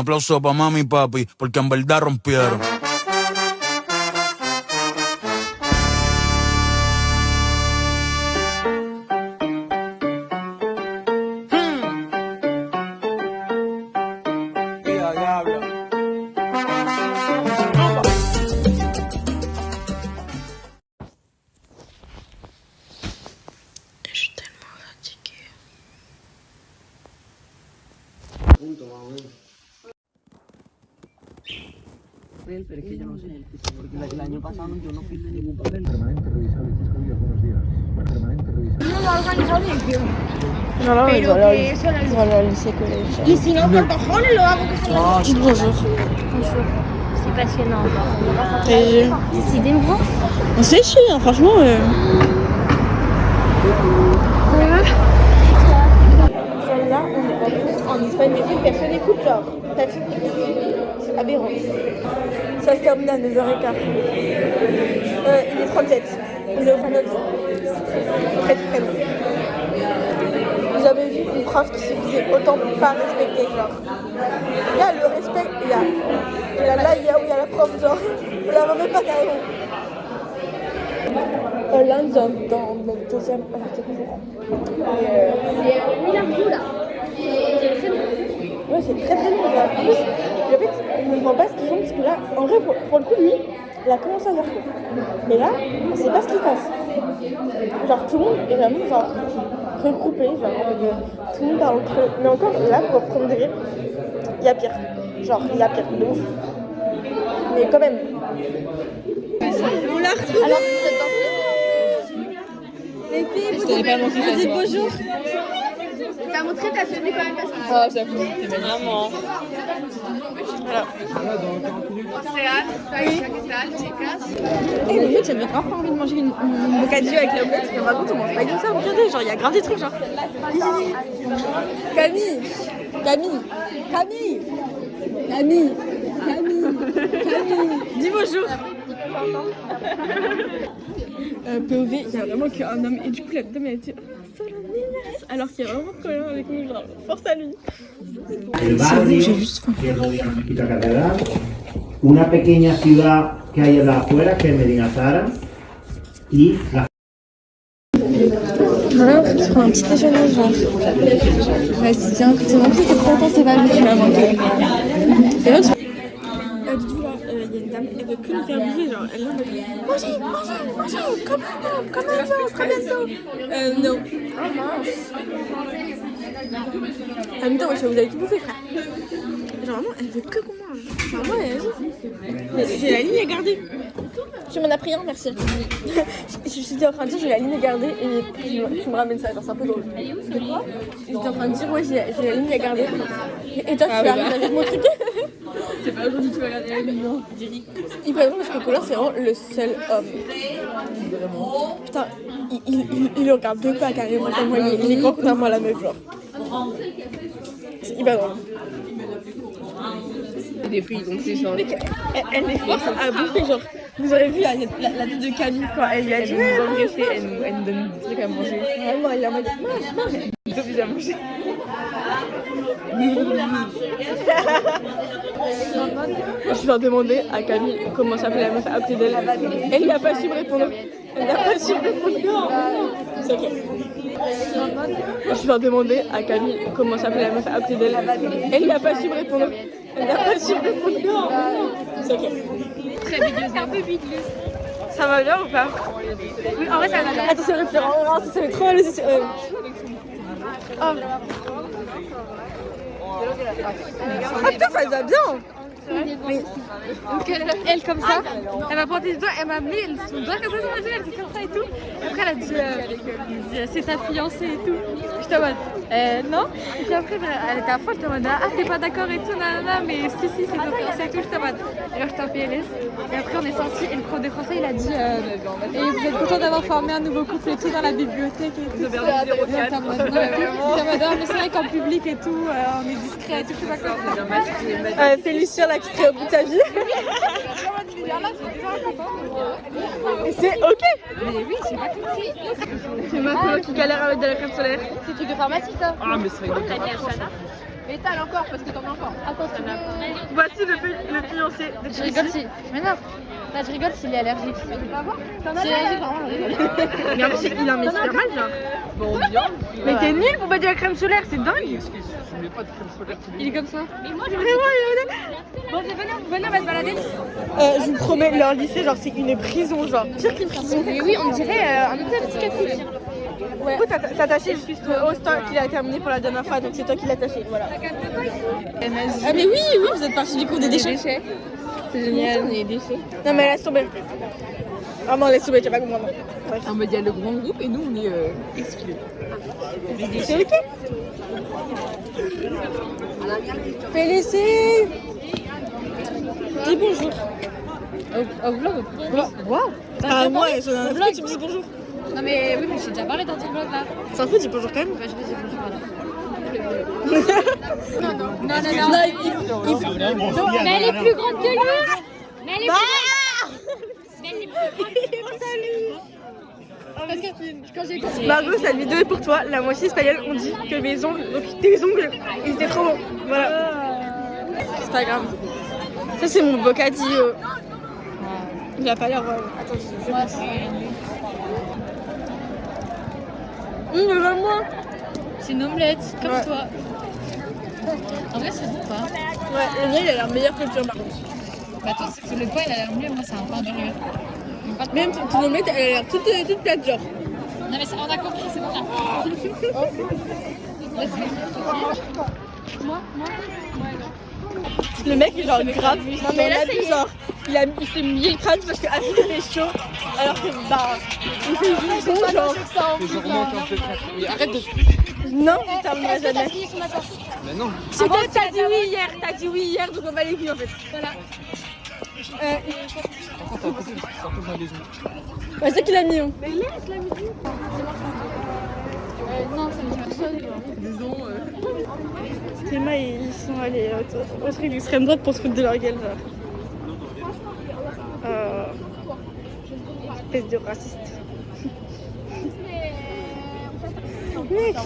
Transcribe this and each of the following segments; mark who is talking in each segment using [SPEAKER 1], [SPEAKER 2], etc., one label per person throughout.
[SPEAKER 1] aplauso para mami y papi, porque en verdad rompieron.
[SPEAKER 2] Pero es que yo no sé el tipo, porque el año pasado yo no firmé ningún papel.
[SPEAKER 3] Permanente revisable, tienes que ir algunos días. Permanente revisable.
[SPEAKER 4] No lo ha organizado ni el tío.
[SPEAKER 5] No, no,
[SPEAKER 4] Pero que eso la
[SPEAKER 5] Voilà, le sait que les gens.
[SPEAKER 4] Y si no, por cojones lo hago que se lo
[SPEAKER 5] Bonjour.
[SPEAKER 4] C'est passionnant encore.
[SPEAKER 5] Et
[SPEAKER 4] C'est délivrant.
[SPEAKER 5] on s'est chié, hein, franchement.
[SPEAKER 6] Celle-là, en Espagne, les films, personne n'écoute, genre. Personne n'écoute. C'est aberrant. Ça se termine à 9h15. Il est 37. Il est au fin de très très long. Vous avez vu une prof qui se faisait autant pas respecter, genre. Il y a le respect, il y a là, il y a la prof, genre. On la remet pas carrément. Là, nous sommes dans le deuxième cours.
[SPEAKER 4] C'est Milarco là. C'est très long.
[SPEAKER 6] Ouais, c'est très très long. En plus, en fait, je ne comprends pas ce qu'ils font parce que là, en vrai, pour le coup, lui, il a commencé à avoir cours. Mais là, on ne sait pas ce qui se passe. Genre, tout le monde est vraiment genre regroupé, genre tout le monde parle entre eux. Mais encore là, pour prendre des rires, il y a pire. Genre, il y a pire, de ouf. Mais quand même.
[SPEAKER 5] On l'a retrouvé.
[SPEAKER 4] Alors,
[SPEAKER 5] Les filles, vous dites bonjour.
[SPEAKER 4] t'as montré ta tenue quand même parce que
[SPEAKER 5] Ah, j'avoue, c'est vraiment. Voilà. Et le mec, j'avais grave pas envie de manger une bocadillo avec la omelette. Mais par contre, on mange pas comme ça, regardez. Genre, il y a grave des trucs, genre. Camille. Dis bonjour. POV, il y a vraiment qu'un homme. Et du coup, la dame, elle était alors qu'il y a vraiment rien avec nous, genre, force à lui.
[SPEAKER 7] El barrio, que rodea la mezquita catedral, una pequeña ciudad que hay de afuera, que es Medina Zara, y la...
[SPEAKER 5] Voilà, on se prend un petit déjeuner, genre. Vas-y, tiens, c'est bon, c'est trop longtemps, c'est pas lui qui m'a manqué. Et l'autre, du coup, là, il y a une dame, elle veut que nous faire bouffer, genre, elle est en mode mangez, comme un zoo. Non. Oh mince. En même temps, wesh, vous avez tout bouffé, frère. Genre, vraiment, elle veut que qu'on mange. Genre, moi, mais j'ai la ligne à garder. Tu m'en as pris un, merci. Je suis en train de dire, j'ai la ligne à garder et tu me ramènes ça, genre, c'est un peu drôle. De quoi? J'étais en train de dire, ouais, j'ai la ligne à garder. Et toi, tu vas arriver avec mon truc. C'est pas aujourd'hui que tu vas regarder la ligne, non. Il paraît parce que Colin, c'est vraiment le seul homme. Putain, il le regarde deux pas carrément comme moi, il est grand contrairement à la meuf, genre. C'est hyper drôle.
[SPEAKER 2] Des fruits, donc c'est ça.
[SPEAKER 5] Elle est forte à bouffer, genre. Vous avez vu la tête de Camille quand elle lui a dit.
[SPEAKER 2] Elle nous engraissait, elle nous donne des trucs à manger.
[SPEAKER 5] Vraiment, elle est en mode mange.
[SPEAKER 2] Elle nous oblige à manger.
[SPEAKER 5] Je viens demander à Camille comment s'appelle la meuf à côté d'elle. Elle n'a pas su me répondre. C'est ok. Je viens demander à Camille comment s'appelle la meuf à côté d'elle. Elle n'a pas su me répondre. C'est ok.
[SPEAKER 4] très bigueuse, un peu bigueuse.
[SPEAKER 5] Ça va bien ou pas?
[SPEAKER 4] Oui, en vrai, ça va bien.
[SPEAKER 5] Attends, c'est référent, ça fait trop mal aussi. Oh. Ah putain, ça va bien. Oui.
[SPEAKER 4] Donc elle comme ça, elle m'a pointé du doigt, elle m'a mis son doigt comme ça sur ma joue, elle fait comme ça et tout. Et après elle a dit c'est ta fiancée et tout. J'étais en mode non. Et puis après elle était à fond, j'étais en mode ah t'es pas d'accord et tout, nanana, mais si c'est ta fiancée et tout, j'étais en mode. Et là j'étais en PLS. Et après on est sortis et le prof de français il a dit et vous êtes content d'avoir formé un nouveau couple et tout dans la bibliothèque et tout. J'étais en mode mais c'est vrai qu'en public et tout, on est discret et tout, je sais pas quoi.
[SPEAKER 5] Félicien là qui serait au bout de ta vie. Et c'est ok.
[SPEAKER 4] Mais oui, j'ai pas compris.
[SPEAKER 5] C'est ma coloc qui galère avec de la crème solaire.
[SPEAKER 4] C'est truc de pharmacie ça.
[SPEAKER 2] Ah, mais c'est vrai.
[SPEAKER 5] Étale encore parce que t'en as encore.
[SPEAKER 4] Attends, tu veux...
[SPEAKER 6] Voici le fiancé de
[SPEAKER 4] Je rigole si... Mais non. Là, je rigole s'il est allergique. Tu veux pas voir? T'es allergique, vraiment, je rigole.
[SPEAKER 6] Mais en plus, il a un message normal, genre.
[SPEAKER 5] Bon, bien.
[SPEAKER 6] Mais t'es nul pour mettre de la crème solaire, c'est dingue.
[SPEAKER 5] Je mets pas de crème solaire tous les
[SPEAKER 4] Il est comme ça. Bon, venez, on va se balader.
[SPEAKER 6] Je vous promets, leur lycée, genre, c'est une prison, genre. Pire qu'une prison.
[SPEAKER 4] Mais oui, on dirait un hôtel psychiatrique.
[SPEAKER 6] Ouais. Du coup, t'as attaché au stock qu'il a terminé pour la dernière fois, donc c'est toi qui l'as attaché, voilà. Ah mais oui, vous êtes parti du cours des déchets.
[SPEAKER 4] C'est génial, les déchets.
[SPEAKER 6] Non mais laisse tomber. Vraiment, laisse tomber, tu vas pas comprendre. Bref.
[SPEAKER 5] En mode, il y a le grand groupe et nous, on est exclus.
[SPEAKER 6] C'est ok. Félicie. Dis bonjour.
[SPEAKER 4] Au vlog.
[SPEAKER 6] Waouh. Ah moi, j'en ai un vlog, tu me dis bonjour.
[SPEAKER 4] Non mais oui, mais j'ai déjà parlé dans ton vlog là.
[SPEAKER 6] S'en fout, dis bonjour quand même.
[SPEAKER 4] Bah, je vais dire bonjour.
[SPEAKER 6] Non,
[SPEAKER 4] Mais elle est plus grande que lui. Mais elle est Parce que quand j'ai écouté...
[SPEAKER 6] Margot, cette vidéo est pour toi. La moitié espagnole, on dit que mes ongles, donc tes ongles, ils étaient trop bons. Voilà. C'est pas grave. Ça, c'est mon bocadillo. Il a pas l'air. Attends, je mais vraiment.
[SPEAKER 4] C'est une omelette, comme
[SPEAKER 6] Ouais.
[SPEAKER 4] toi. En vrai, c'est bon, quoi.
[SPEAKER 6] Ouais, le mien, il a l'air meilleur que le tien, par contre.
[SPEAKER 4] Bah, toi, c'est que le pain, il a l'air mieux. Moi, c'est un pain dur.
[SPEAKER 6] Même ton omelette, elle a l'air toute plate, genre.
[SPEAKER 4] Non, mais ça, on a compris, c'est bon, là.
[SPEAKER 6] Le mec, il genre grave. Non, mais là, c'est genre. Il s'est mis le crâne parce qu'Afi était chaud. Alors que, bah. Il fait juste bon, genre.
[SPEAKER 5] Mais arrête de.
[SPEAKER 6] Non, tu termineras jamais.
[SPEAKER 5] Mais non.
[SPEAKER 6] C'est toi, t'as dit oui hier. T'as dit oui hier, donc on va les couilles en fait. Voilà. C'est ça qu'il a mis. Hein. Mais laisse la musique.
[SPEAKER 4] Non, c'est
[SPEAKER 6] Théma, ils sont allés au truc d'extrême droite pour se foutre de leur gueule. Espèce de raciste. Mec,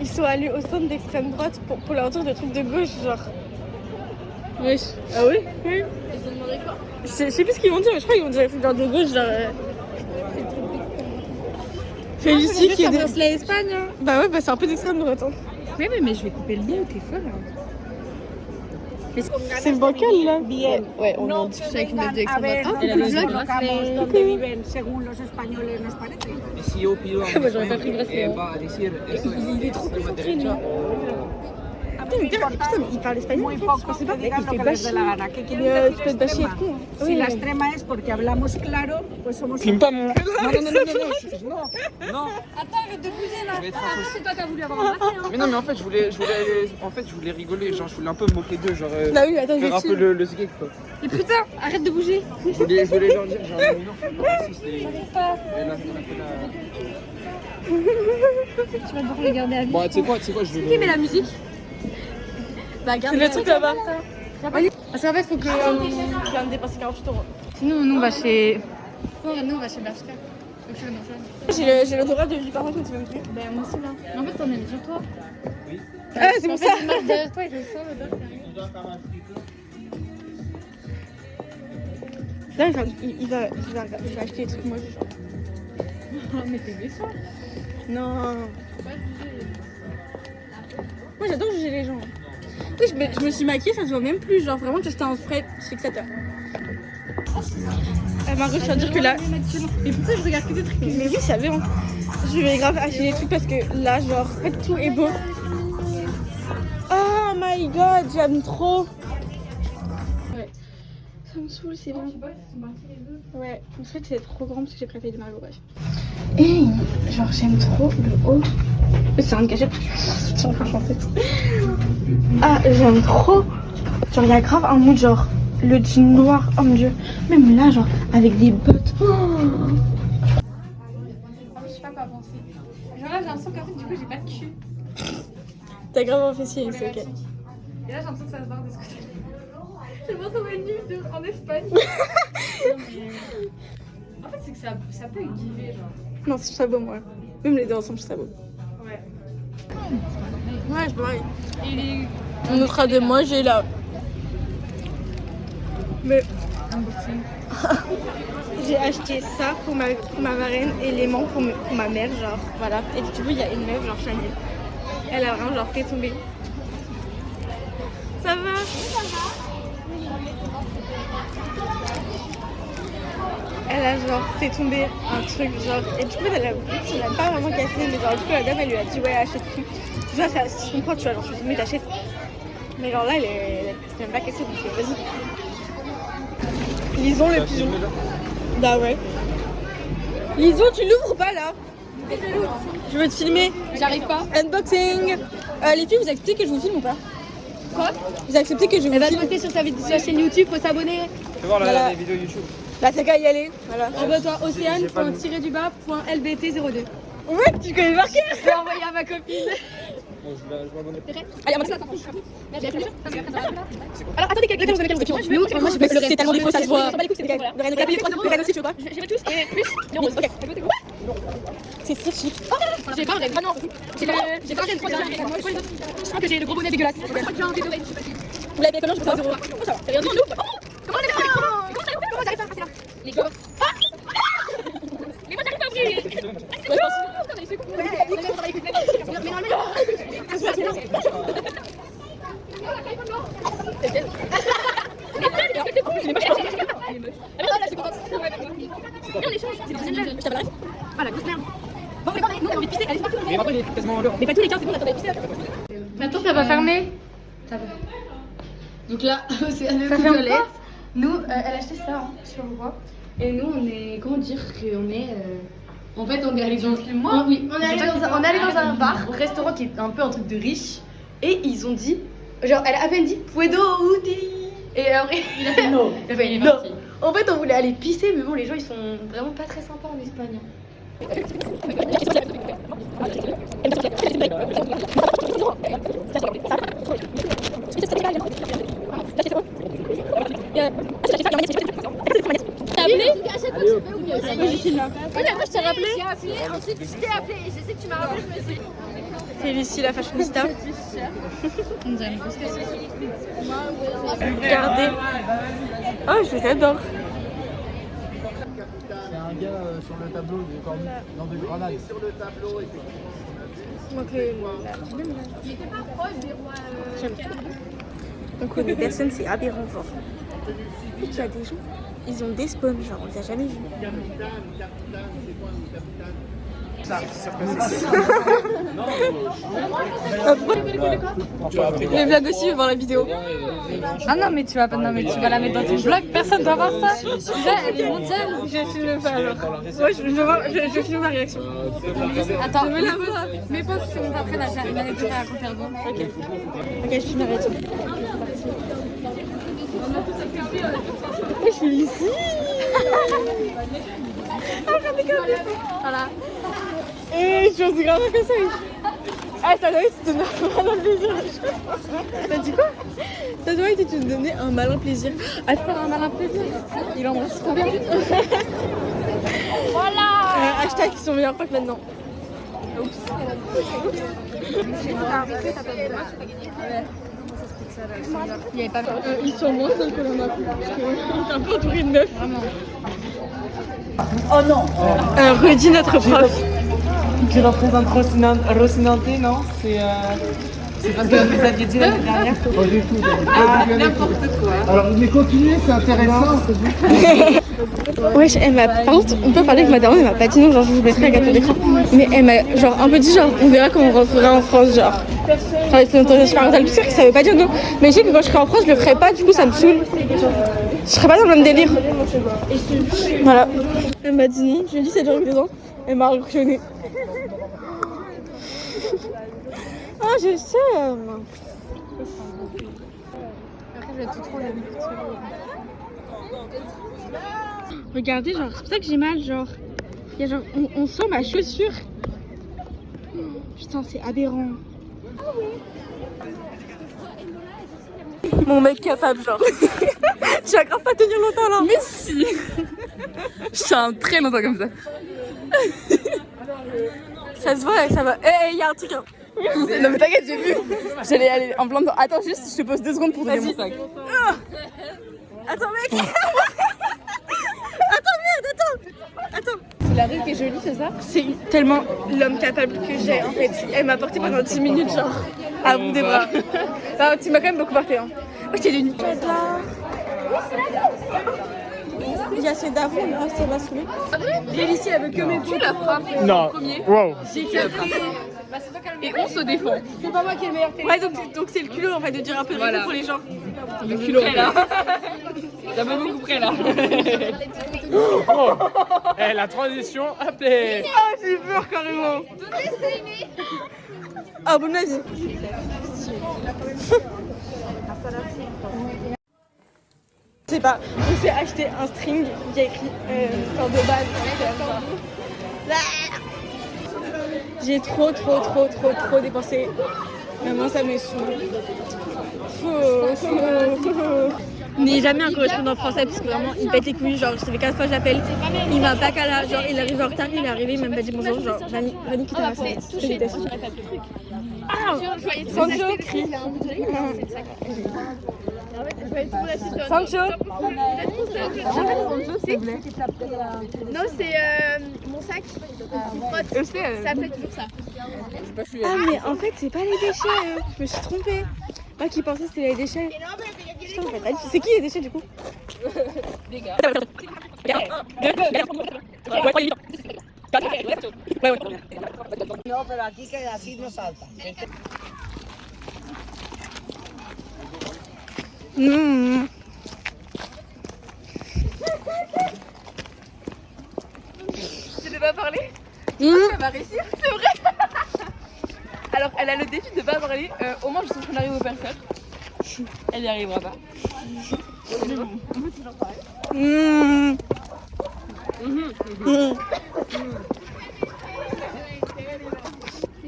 [SPEAKER 6] ils sont allés au stand d'extrême droite pour leur tour de trucs de gauche, genre. Wesh. Ah oui? Oui.
[SPEAKER 5] Ils ont demandé quoi?
[SPEAKER 6] Je sais plus ce qu'ils vont dire, mais je crois qu'ils vont dire des trucs de gauche, genre. Félicie qui est
[SPEAKER 4] l'Espagne. Hein.
[SPEAKER 6] Bah ouais, bah c'est un peu d'extrême droite. Hein.
[SPEAKER 4] Oui, mais je vais couper le lien au téléphone.
[SPEAKER 6] C'est le bancal là.
[SPEAKER 4] Ouais, on est en discussion avec une meuf d'extrême droite. Ah,
[SPEAKER 6] elle a le vlog.
[SPEAKER 8] Donde viven según los españoles nos parece.
[SPEAKER 9] Y si yo pido a un
[SPEAKER 4] Moi, j'aurais pas pris le bracelet.
[SPEAKER 9] va a decir eso es
[SPEAKER 6] Il est trop
[SPEAKER 9] extrema
[SPEAKER 6] concentré, lui.
[SPEAKER 9] derecha.
[SPEAKER 6] Putain, mais putain, mais il parle espagnol.
[SPEAKER 8] Muy
[SPEAKER 6] En fait, je
[SPEAKER 8] poco
[SPEAKER 6] pensais
[SPEAKER 8] que
[SPEAKER 6] pas.
[SPEAKER 8] digan
[SPEAKER 6] Il
[SPEAKER 8] lo
[SPEAKER 6] fait
[SPEAKER 8] que les dé la
[SPEAKER 6] bâcher.
[SPEAKER 8] gana. ¿Qué quieren
[SPEAKER 6] Tu
[SPEAKER 8] decir
[SPEAKER 6] peux te bâcher et
[SPEAKER 8] extrema?
[SPEAKER 6] tout. Hein.
[SPEAKER 8] Si la extrema es porque hablamos claro, pues somos...
[SPEAKER 5] Filme pas mon.
[SPEAKER 9] Non.
[SPEAKER 4] Attends, arrête de bouger là.
[SPEAKER 9] Je vais être
[SPEAKER 4] Ah,
[SPEAKER 9] associé.
[SPEAKER 4] c'est toi qui as voulu avoir un bracelet. Hein.
[SPEAKER 5] Mais non, mais en fait, je voulais rigoler. Genre, je voulais un peu me moquer d'eux. Genre,
[SPEAKER 6] Bah oui, attends,
[SPEAKER 5] faire un
[SPEAKER 6] je
[SPEAKER 5] peu le sgeg quoi.
[SPEAKER 4] Et putain, arrête de bouger.
[SPEAKER 5] Je voulais leur dire, genre, non, si c'est. Et là, on a fait
[SPEAKER 4] Tu vas devoir les garder à vie.
[SPEAKER 5] Bon, tu sais quoi, je vais.
[SPEAKER 4] Qui met la musique? Bah, garde.
[SPEAKER 6] C'est le truc là-bas.
[SPEAKER 4] Parce qu'en fait, faut que.
[SPEAKER 6] Je viens de dépasser 48 €.
[SPEAKER 4] Sinon, nous, on va chez. Nous, on va chez Bershka.
[SPEAKER 6] J'ai le droit de vivre par contre, tu veux me dire.
[SPEAKER 4] Ben, moi aussi là. Mais en fait, t'en es sur toi.
[SPEAKER 6] Ah, c'est pour ça.
[SPEAKER 4] Il marche derrière toi et je le sens, le doc.
[SPEAKER 6] Là, il va acheter des trucs moches.
[SPEAKER 4] Oh, mais t'es méchant.
[SPEAKER 6] Non. Moi, j'adore juger les gens. Oui, je me suis maquillée, ça se voit même plus. Genre, vraiment, que j'étais en spray fixateur. Margot, je tiens à dire que là.
[SPEAKER 4] Mais pourquoi je regarde que des trucs?
[SPEAKER 6] Mais oui, ça va. Hein. Je vais grave acheter des trucs parce que là, genre, en fait, tout est beau. Oh my god, j'aime trop. Ouais. Ça me saoule, c'est bon. Ouais, en fait, c'est trop grand parce que j'ai pris la taille de Margot. Bref. Et genre, j'aime trop le haut. C'est un cachette parce que je suis en fait. Ah, j'aime trop. Genre, il y a grave un mood, genre, le jean noir. Oh mon dieu. Même là, genre, avec des bottes. Oh.
[SPEAKER 4] Je sais pas quoi penser. Genre là, j'ai l'impression qu'en fait, du coup, j'ai pas de cul.
[SPEAKER 6] T'as grave un fessier, c'est ok.
[SPEAKER 4] Et là, j'ai l'impression que ça se barre de ce côté. Je me retrouve nue en Espagne. En fait, c'est que ça peut giver, genre.
[SPEAKER 6] Non, c'est ça beau, moi. Même les deux ensemble, c'est ça beau.
[SPEAKER 4] Ouais.
[SPEAKER 6] Ouais, c'est pareil. On notera de moi, j'ai là. Mais j'ai acheté ça pour ma marraine et l'aimant pour ma mère, genre voilà. Et du coup, il y a une meuf, genre Chanel. Elle a vraiment genre fait tomber. Ça va? Elle a genre fait tomber un truc genre et du coup elle a pas vraiment cassé mais genre du coup la dame elle lui a dit ouais achète tout. Tu vois ça je comprends tu vois genre je me suis dit mais t'achètes. Mais genre là elle s'est même pas cassée donc vas-y. Lison le pigeon. Bah ouais. Lison tu l'ouvres pas là. Je veux te filmer.
[SPEAKER 4] J'arrive pas.
[SPEAKER 6] Unboxing. Les filles vous acceptez que je vous filme ou pas? Quoi? Vous acceptez que je vous
[SPEAKER 4] Elle va
[SPEAKER 6] filme?
[SPEAKER 4] poster sur sa chaîne YouTube, faut s'abonner.
[SPEAKER 9] Fais voir
[SPEAKER 6] Voilà.
[SPEAKER 9] les vidéos YouTube.
[SPEAKER 6] Là t'as qu'à y aller. Voilà.
[SPEAKER 4] Envoie-toi océane.lbt02.
[SPEAKER 6] Ouais tu connais par cœur.
[SPEAKER 4] Je vais envoyer à ma copine.
[SPEAKER 9] Bon, je vais m'abonner.
[SPEAKER 6] Allez on va alors attendez quelqu'un vous avez quelqu'un vous moi je c'est tellement défaut ça se voit. C'est Reine aussi tu veux quoi?
[SPEAKER 4] Je veux tous et plus.
[SPEAKER 6] Ok. C'est très chic.
[SPEAKER 4] J'ai pas un rêve. Ah non. J'ai pas un rêve. Je crois que j'ai le gros bonnet dégueulasse.
[SPEAKER 6] Vous l'avez payé combien? Je peux pas 0. Oh ça va. Rien de nous.
[SPEAKER 4] Comment j'arrive pas à passer là? Les gars. Mais moi j'arrive pas à ouvrir.
[SPEAKER 9] Mais maintenant il est quasiment en l'heure.
[SPEAKER 4] Mais pas tous les 15 secondes, attendez, pisser. Attends, ça va fermer. Donc là, c'est ça fait toilette. Nous, elle a acheté ça, hein, je sais pas pourquoi. Et nous, on est, comment dire qu'on est. En fait, on est allé dans oui, on est allé dans un bar, restaurant qui est un peu un truc de riche. Et ils ont dit, genre, elle a à peine dit Puedo uti. Et après, il a fait non. Il a fait non. En fait, on voulait aller pisser, mais bon, les gens ils sont vraiment pas très sympas en Espagne. T'as appelé? Oui, je suis là. Moi, je t'ai rappelé. J'ai appelé, ensuite je t'ai appelé. Et je sais que tu m'as rappelé, je me suis dit.
[SPEAKER 6] C'est Lucie la fashionista. Regardez. Oh, je vous adore.
[SPEAKER 3] C'est un gars sur le tableau dans des grenades. Sur le tableau,
[SPEAKER 6] Donc, j'aime trop. On connaît personne, c'est aberrant, genre. Et qu'il y a des gens, ils ont des spawns, genre, on les a jamais vus. Les blagues aussi, voir la vidéo.
[SPEAKER 4] Ah non, mais tu vas la mettre dans ton blog, personne doit voir ça. Déjà, elle est mondiale.
[SPEAKER 6] Je filme pas alors. Ouais, je filme ma réaction.
[SPEAKER 4] Attends, je veux la voir. Mais pas si on après, là, j'ai une anecdote à raconter avant.
[SPEAKER 6] Ok, je filme ma réaction. Je suis ici.
[SPEAKER 4] Voilà.
[SPEAKER 6] Et je suis grave comme ça. Ah, ça doit être te donner un malin plaisir. T'as dit quoi? Ça doit être te donner un malin plaisir.
[SPEAKER 4] Ah, faire un malin plaisir. Il embrasse trop bien.
[SPEAKER 6] Voilà. Hashtag ils sont meilleurs potes maintenant. Oups.
[SPEAKER 4] Il y avait pas
[SPEAKER 6] Ils sont moins seuls que l'on a pris. Parce qu'on est un peu entouré de meufs.
[SPEAKER 4] vraiment.
[SPEAKER 8] Oh non.
[SPEAKER 6] Redis notre prof.
[SPEAKER 2] Je représente Rocinante, non? C'est parce que vous aviez dit l'année dernière.
[SPEAKER 3] Pas du tout.
[SPEAKER 2] Ah, n'importe quoi.
[SPEAKER 3] Alors, mais continuez, c'est intéressant.
[SPEAKER 6] Wesh, elle m'a. Par contre, on peut parler avec madame, elle m'a pas dit non, genre je vous mettrai un gâteau d'écran. Mais elle m'a genre un peu dit genre on verra quand on rentrera en France, genre. Genre il faut une autorisation parentale, tout ça, que ça veut pas dire non. Mais je sais que quand je serai en France, je le ferai pas, du coup ça me saoule. Je serai pas dans le même délire. Voilà. Elle m'a dit non, je lui ai dit c'est dur avec les ans. Elle m'a rectionné. Ah, je sais.
[SPEAKER 4] Après, je vais tout trop
[SPEAKER 6] Regardez, genre, c'est pour ça que j'ai mal, genre. Il y a genre, on sent ma chaussure. Putain, c'est aberrant. Mon mec capable, genre. Tu vas grave pas tenir longtemps là.
[SPEAKER 4] Mais si. Je tiens très longtemps comme ça.
[SPEAKER 6] Ça se voit, ça va. Il y a un truc. Hein.
[SPEAKER 5] Non mais t'inquiète, j'ai vu. J'allais aller en blanc. Attends juste, je te pose 2 secondes pour donner mon sac. Attends mec. Attends. C'est la rue qui est jolie, c'est ça? C'est tellement l'homme capable que j'ai en fait. Elle m'a porté pendant 10 minutes genre à bout des bras. Non, tu m'as quand même beaucoup porté hein. Moi j'étais d'une il y a ces d'avant, ça va saouler. Félicie, elle veut que mes points. Tu l'as frappé. Non. Wow. J'ai frappé. Et on se défend. C'est pas moi qui ai le meilleur téléphone. Ouais, donc c'est le culot en fait de dire un peu de voilà. Pour les gens. Le culot là. T'as pas beaucoup près là.
[SPEAKER 9] Oh. Eh, la transition, appelez.
[SPEAKER 5] Ah, j'ai peur carrément. Ah, bon, vas-y. Je sais pas, on s'est acheté un string qui a écrit temps de base. J'ai trop dépensé. Maman, ça me saoule. N'ayez jamais un correspondant français parce que vraiment il pète les couilles. Genre, ça fait 4 fois que j'appelle, il m'a pas qu'à là. Genre, il arrive en retard, il est arrivé, il m'a même pas dit bonjour. Genre, Vanny qui t'a rassé. Je te déteste. Ah, Sancho crie. Sancho.
[SPEAKER 6] Non, c'est mon sac. Ça fait toujours ça.
[SPEAKER 5] Ah, mais en fait, c'est pas les déchets. Je me suis trompée. Moi qui pensais que c'était les déchets. Putain, en fait, c'est qui les déchets du coup? Des gars.
[SPEAKER 8] No, pero aquí que así no salta.
[SPEAKER 5] Tu ne vas pas parler? Elle va réussir, c'est vrai. Alors, elle a le défi de pas parler. Au moins, je suis en train d'arriver aux personnes. Elle n'y arrivera pas.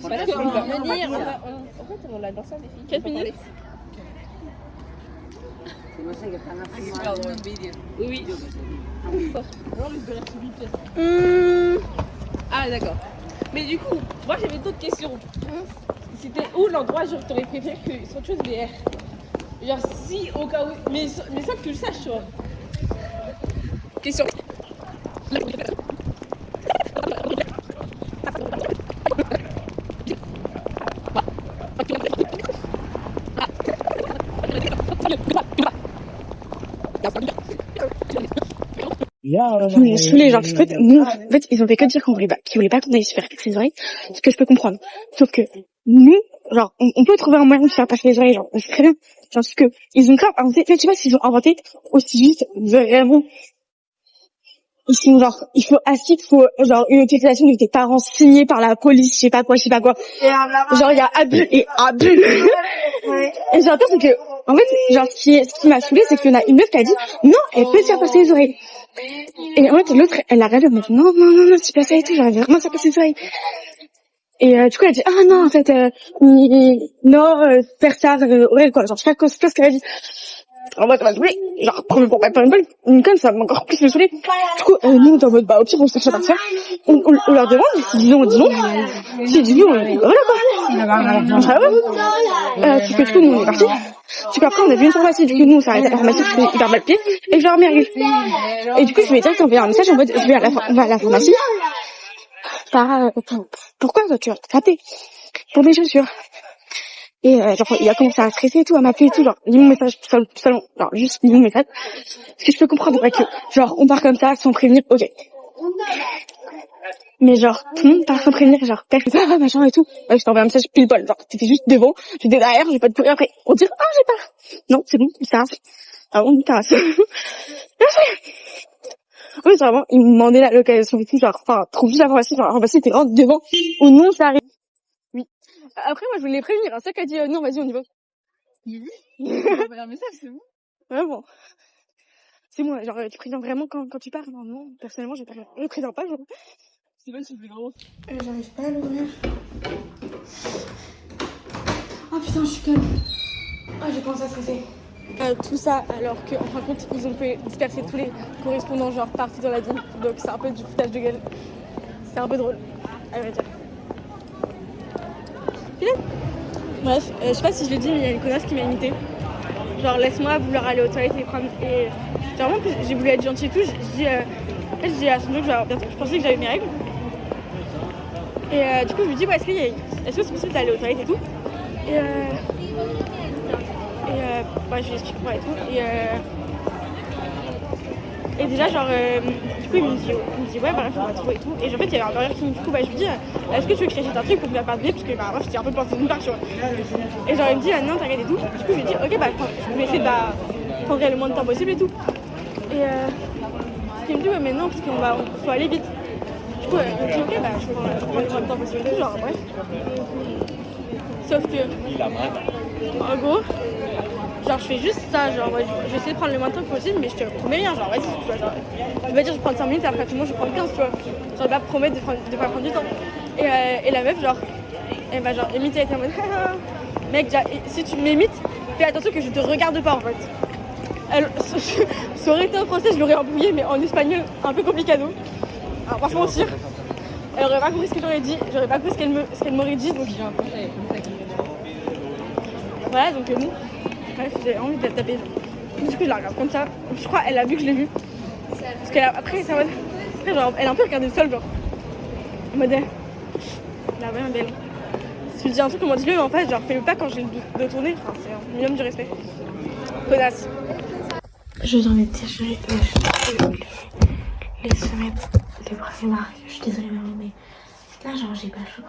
[SPEAKER 5] Parce que on va venir. En fait, on l'a dans ça, des filles. 4 minutes. Oui. Ah d'accord. Mais du coup, moi j'avais d'autres questions. C'était où l'endroit genre t'aurais préféré que soit autre chose VR? Genre si au cas où, mais sans que tu le saches, tu vois. Question. Je me saoulais, genre, en fait, nous, en fait, ils ont fait que dire qu'ils voulaient pas qu'on aille se faire percer les oreilles, ce que je peux comprendre. Sauf que, nous, genre, on peut trouver un moyen de faire passer les oreilles, genre, c'est très bien. Genre, parce que, ils ont grave inventé, tu sais pas s'ils ont inventé aussi juste, vraiment. Ils sont genre, il faut genre, une autorisation de tes parents signée par la police, je sais pas quoi. Genre, il y a abus et abus. Et genre, c'est que, en fait, genre, ce qui m'a saoulée, c'est qu'il y en a une meuf qui a dit, non, elle peut se faire passer les oreilles. Et en fait, l'autre, elle a regardé, elle m'a dit, non, c'est pas ça et tout, j'arrive vraiment à se faire passer les oreilles. Et du coup, elle a dit, ah non, en fait, non, faire ça, ouais, quoi, genre, je sais pas ce qu'elle a dit. En mode, ça m'a saoulé. Genre, pour pas faire une conne, ça m'a encore plus me saoulé. Du coup, nous, on est en mode, bah, au pire, on se fait partir. On leur demande, s'ils disent non, on dit non. S'ils disent non, voilà, quoi. On sera heureux. Parce que du coup, nous, on est partis. Du coup, après, on a vu une pharmacie. Du coup, nous, on s'est arrêté à la pharmacie, parce que c'était hyper mal pied. Et je leur ai remis. Et du coup, je lui ai direct envoyé un message en mode, je vais à la pharmacie. Pourquoi tu as tapé pour mes chaussures? Et genre il a commencé à stresser et tout, à m'appeler et tout, genre lis mon message tout seul, genre juste lis mon message. Parce que je peux comprendre que genre on part comme ça sans prévenir, ok. Mais genre tout le monde part sans prévenir, genre personne machin et tout. Ouais, je t'envoie un message pile poil, genre t'étais juste devant, j'étais derrière, j'ai pas de courir après. On dit ah j'ai peur. Non c'est bon, ça. Ah bon, ça. Oui, c'est vraiment, ils me demandaient la localisation et tout, genre, enfin, trouve juste la pharmacie était vraiment devant, ou non, ça arrive. Oui. Après, moi, je voulais les prévenir, un sac a dit, non, vas-y, on y va. Il m'a envoyé un message, c'est bon. Ouais, bon. C'est bon, genre, tu préviens vraiment quand tu pars, non, personnellement, je préviens pas, genre. C'est pas, c'est plus grand. J'arrive pas à l'ouvrir. Oh putain, je suis calme. Ah, j'ai commencé à stresser. Tout ça alors qu'en fin de compte ils ont fait disperser tous les correspondants genre partout dans la ville, donc c'est un peu du foutage de gueule, c'est un peu drôle à vrai dire. Bref, je sais pas si je l'ai dit, mais il y a une connasse qui m'a imité. Genre, laisse-moi vouloir aller aux toilettes et prendre. Et genre, vraiment, j'ai voulu être gentille et tout. Je dis à son jour que je pensais que j'avais mes règles. Et du coup, je lui dis, ouais, est-ce que c'est possible d'aller aux toilettes et tout. Ouais, je lui explique pourquoi et tout. Et déjà, genre, du coup, il me dit ouais, bah là, faut pas trop et tout. Et en fait, il y avait un barrière qui, du coup, bah, je lui dis, est-ce que tu veux que j'achète un truc pour me la pardonner? Parce que, bah, bref, j'étais un peu planté d'une part, tu vois. Et genre, il me dit, non, t'inquiète et tout. Du coup, je lui dis, ok, bah, je vais essayer de prendre le moins de temps possible et tout. Et il me dit, ouais, mais non, parce qu'il faut aller vite. Du coup, il me dit, ok, bah, je prends le moins de temps possible et tout, genre, bref. Sauf que, en gros, genre, je fais juste ça, genre, ouais, je vais essayer de prendre le moins de temps possible, mais je te promets rien, genre, vas-y, tu vois, genre, on va dire, je prends 5 minutes, après tout le monde, je prends 15, tu vois. Genre, je vais pas promettre de pas prendre du temps. Et la meuf, genre, elle va, genre, imiter, elle était en mode, mec, si tu m'imites, fais attention que je te regarde pas, en fait. Ça aurait été en français, je l'aurais embrouillé, mais en espagnol, un peu complicado. Alors, on va se mentir. Elle aurait pas compris ce que j'aurais dit, j'aurais pas compris ce qu'elle m'aurait dit, donc. Voilà, donc bon. Bref, j'ai envie de la taper. Du coup, je la regarde comme ça. Je crois qu'elle a vu que je l'ai vu. Parce qu'après, ça va. Après, genre, elle a un peu regardé le sol, genre. En mode. La vraie belle. Si tu dis un truc, comment dis-le, mais en fait, genre, fais-le pas quand j'ai le dos tourné. Enfin, c'est un minimum du respect. Connasse.
[SPEAKER 6] Je viens de déchirer les semelles de Bravemark. Je suis désolée, mais là, genre, j'ai pas chaud.